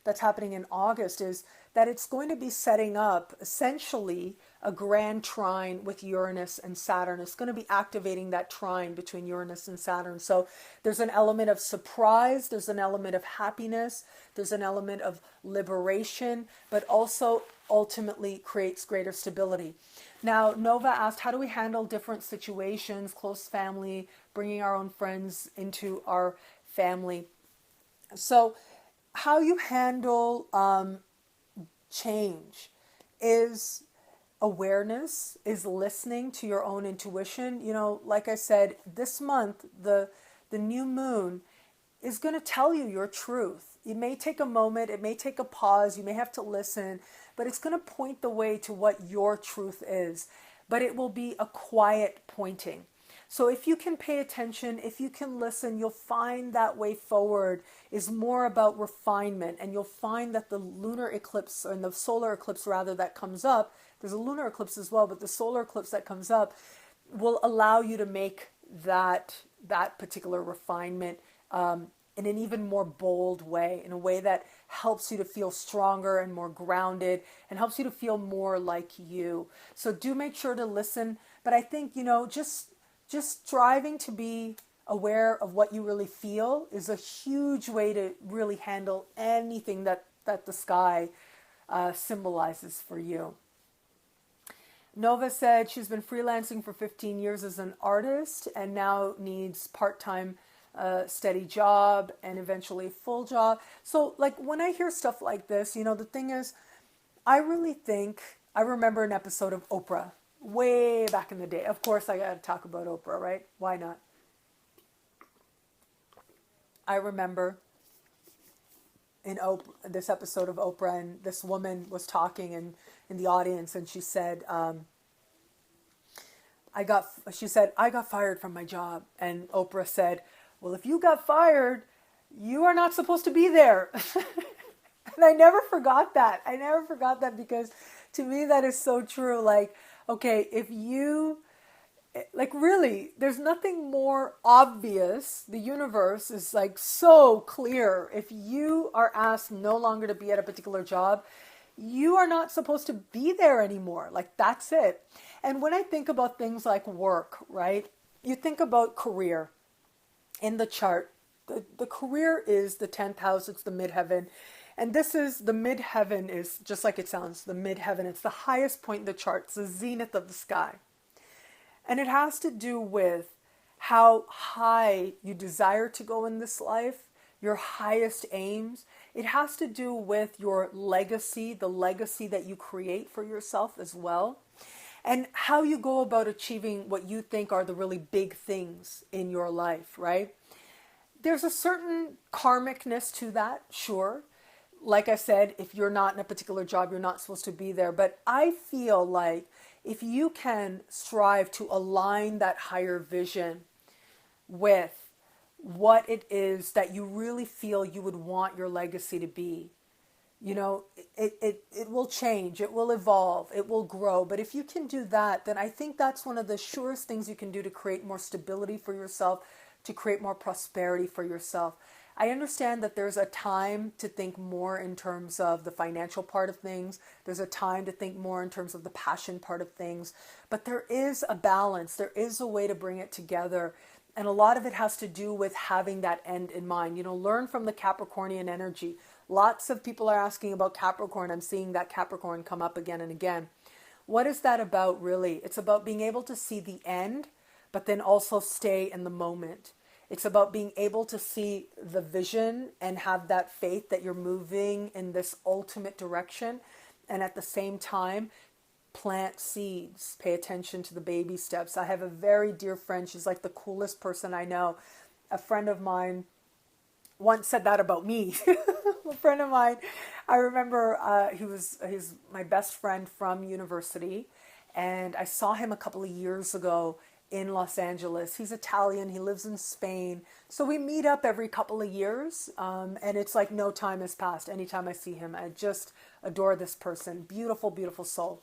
that's happening in August is that it's going to be setting up essentially a grand trine with Uranus and Saturn. It's going to be activating that trine between Uranus and Saturn. So there's an element of surprise, there's an element of happiness, there's an element of liberation, but also ultimately creates greater stability. Now, Nova asked, how do we handle different situations, close family, bringing our own friends into our family? So how you handle change is awareness, is listening to your own intuition. Like I said, this month, the new moon is going to tell you your truth. It may take a moment, it may take a pause, you may have to listen, but it's going to point the way to what your truth is. But it will be a quiet pointing. So if you can pay attention, if you can listen, you'll find that way forward is more about refinement. And you'll find that the lunar eclipse, and the solar eclipse rather, that comes up, there's a lunar eclipse as well, but the solar eclipse that comes up will allow you to make that particular refinement in an even more bold way, in a way that helps you to feel stronger and more grounded and helps you to feel more like you. So do make sure to listen. But I think, just striving to be aware of what you really feel is a huge way to really handle anything that the sky symbolizes for you. Nova said she's been freelancing for 15 years as an artist and now needs part-time steady job and eventually a full job. So like when I hear stuff like this, the thing is, I really think, I remember an episode of Oprah way back in the day. Of course, I got to talk about Oprah, right? Why not? I remember in this episode of Oprah, and this woman was talking in the audience, and she said, I got fired from my job. And Oprah said, well, if you got fired, you are not supposed to be there. And I never forgot that. Because to me that is so true. Like, okay, if you Like really, there's nothing more obvious. The universe is like so clear. If you are asked no longer to be at a particular job, you are not supposed to be there anymore. Like that's it. And when I think about things like work, right? You think about career in the chart. The career is the 10th house, it's the midheaven. And this is the midheaven, is just like it sounds, the midheaven. It's the highest point in the chart, it's the zenith of the sky. And it has to do with how high you desire to go in this life, your highest aims. It has to do with your legacy, the legacy that you create for yourself as well, and how you go about achieving what you think are the really big things in your life, right? There's a certain karmicness to that, sure. Like I said, if you're not in a particular job, you're not supposed to be there. But I feel like if you can strive to align that higher vision with what it is that you really feel you would want your legacy to be, you know, it will change, it will evolve, it will grow. But if you can do that, then I think that's one of the surest things you can do to create more stability for yourself, to create more prosperity for yourself. I understand that there's a time to think more in terms of the financial part of things. There's a time to think more in terms of the passion part of things. But there is a balance. There is a way to bring it together. And a lot of it has to do with having that end in mind. You know, learn from the Capricornian energy. Lots of people are asking about Capricorn. I'm seeing that Capricorn come up again and again. What is that about, really? It's about being able to see the end, but then also stay in the moment. It's about being able to see the vision and have that faith that you're moving in this ultimate direction. And at the same time, plant seeds. Pay attention to the baby steps. I have a very dear friend. She's like the coolest person I know. A friend of mine once said that about me. A friend of mine, I remember he's my best friend from university. And I saw him a couple of years ago in Los Angeles. He's Italian. He lives in Spain. So we meet up every couple of years. And it's like no time has passed. Anytime I see him, I just adore this person. Beautiful, beautiful soul.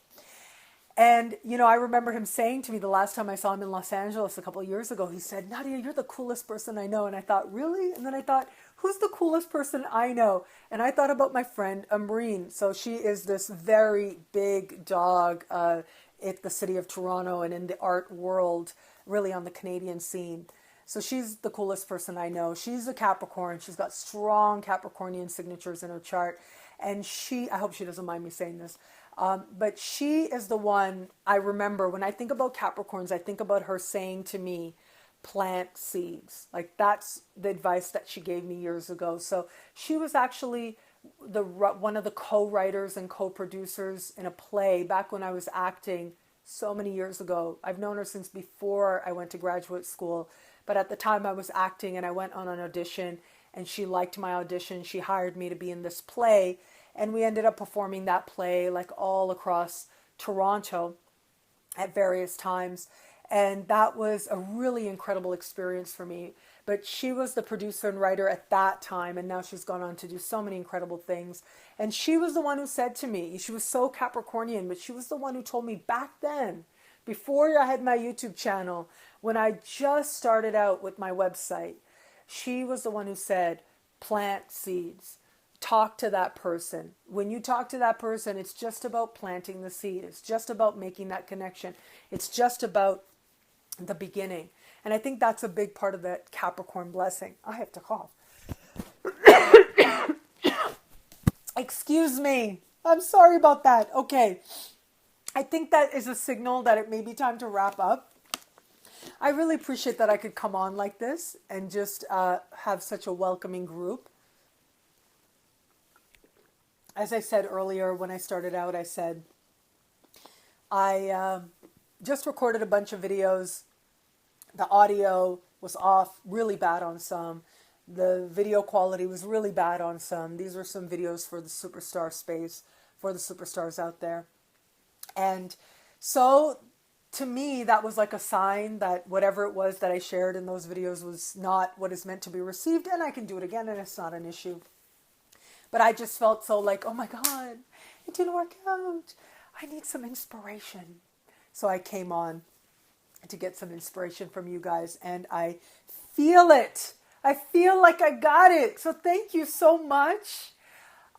And, you know, I remember him saying to me the last time I saw him in Los Angeles a couple of years ago, he said, Nadia, you're the coolest person I know. And I thought, really? And then I thought, who's the coolest person I know? And I thought about my friend, Amreen. So she is this very big dog at the city of Toronto and in the art world, really on the Canadian scene. So she's the coolest person I know. She's a Capricorn. She's got strong Capricornian signatures in her chart. And I hope she doesn't mind me saying this, but she is the one I remember when I think about Capricorns, I think about her saying to me, plant seeds. Like that's the advice that she gave me years ago. So she was actually one of the co-writers and co-producers in a play back when I was acting so many years ago. I've known her since before I went to graduate school, but at the time I was acting and I went on an audition and she liked my audition. She hired me to be in this play and we ended up performing that play like all across Toronto at various times. And that was a really incredible experience for me. But she was the producer and writer at that time, and now she's gone on to do so many incredible things. And she was the one who said to me, she was so Capricornian, but she was the one who told me back then, before I had my YouTube channel, when I just started out with my website, she was the one who said, plant seeds. Talk to that person. When you talk to that person, it's just about planting the seed. It's just about making that connection. It's just about the beginning. And I think that's a big part of that Capricorn blessing. I have to cough. Excuse me. I'm sorry about that. Okay. I think that is a signal that it may be time to wrap up. I really appreciate that I could come on like this and just have such a welcoming group. As I said earlier, when I started out, I said, I just recorded a bunch of videos. The audio was off, really bad on some. The video quality was really bad on some. These were some videos for the superstar space, for the superstars out there. And so to me, that was like a sign that whatever it was that I shared in those videos was not what is meant to be received. And I can do it again and it's not an issue. But I just felt so like, oh my God, it didn't work out. I need some inspiration. So I came on to get some inspiration from you guys, and I feel it. I feel like I got it. So thank you so much.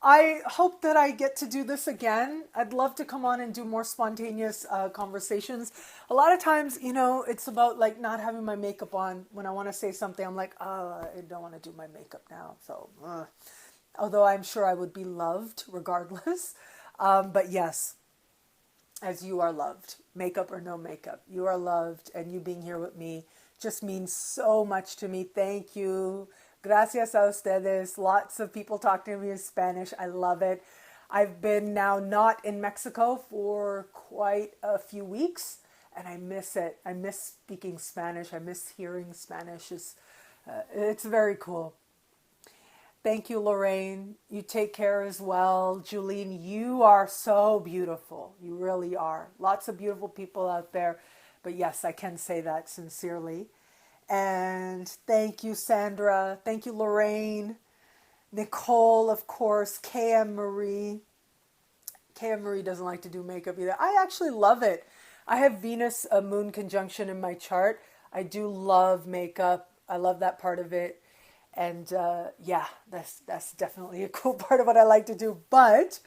I hope that I get to do this again. I'd love to come on and do more spontaneous conversations. A lot of times, you know, it's about like not having my makeup on. When I want to say something, I'm like, oh, I don't want to do my makeup now. So, although I'm sure I would be loved regardless. But yes, as you are loved, makeup or no makeup, you are loved, and you being here with me just means so much to me. Thank you. Gracias a ustedes. Lots of people talking to me in Spanish. I love it. I've been now not in Mexico for quite a few weeks, and I miss it. I miss speaking Spanish. I miss hearing Spanish. It's very cool. Thank you, Lorraine. You take care as well. Julene, you are so beautiful. You really are. Lots of beautiful people out there. But yes, I can say that sincerely. And thank you, Sandra. Thank you, Lorraine. Nicole, of course. KM Marie. KM Marie doesn't like to do makeup either. I actually love it. I have Venus, a moon conjunction in my chart. I do love makeup. I love that part of it. And yeah, that's definitely a cool part of what I like to do. But,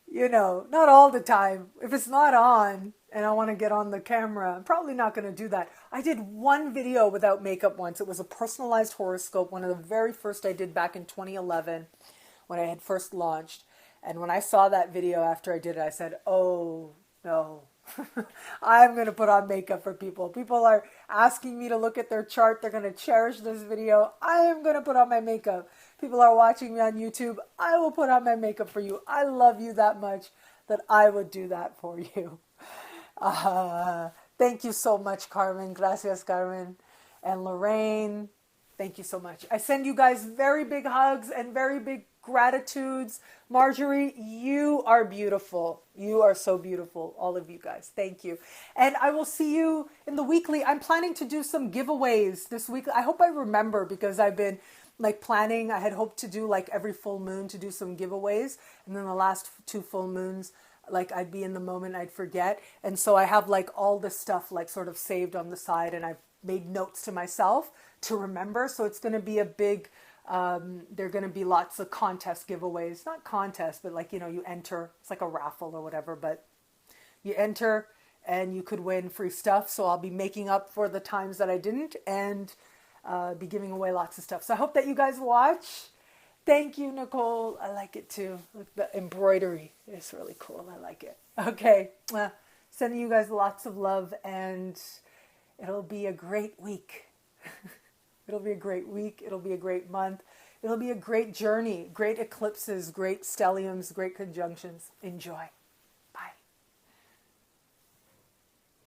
you know, not all the time. If it's not on and I want to get on the camera, I'm probably not going to do that. I did one video without makeup once. It was a personalized horoscope, one of the very first I did back in 2011 when I had first launched. And when I saw that video after I did it, I said, oh, no. I'm going to put on makeup for people. People are asking me to look at their chart. They're going to cherish this video. I am going to put on my makeup. People are watching me on YouTube. I will put on my makeup for you. I love you that much that I would do that for you. Thank you so much, Carmen. Gracias, Carmen. And Lorraine, thank you so much. I send you guys very big hugs and very big gratitudes. Marjorie, you are beautiful. You are so beautiful, all of you guys. Thank you. And I will see you in the weekly. I'm planning to do some giveaways this week. I hope I remember, because I've been like planning. I had hoped to do like every full moon to do some giveaways. And then the last 2 full moons, like I'd be in the moment, I'd forget. And so I have like all this stuff like sort of saved on the side, and I've made notes to myself to remember. So it's going to be a big, there are going to be lots of contest giveaways, not contests, but like, you know, you enter, it's like a raffle or whatever, but you enter and you could win free stuff. So I'll be making up for the times that I didn't, and be giving away lots of stuff. So I hope that you guys watch. Thank you, Nicole. I like it too. Look, the embroidery is really cool. I like it. Okay. Sending you guys lots of love, and it'll be a great week. It'll be a great week. It'll be a great month. It'll be a great journey. Great eclipses, great stelliums, great conjunctions. Enjoy.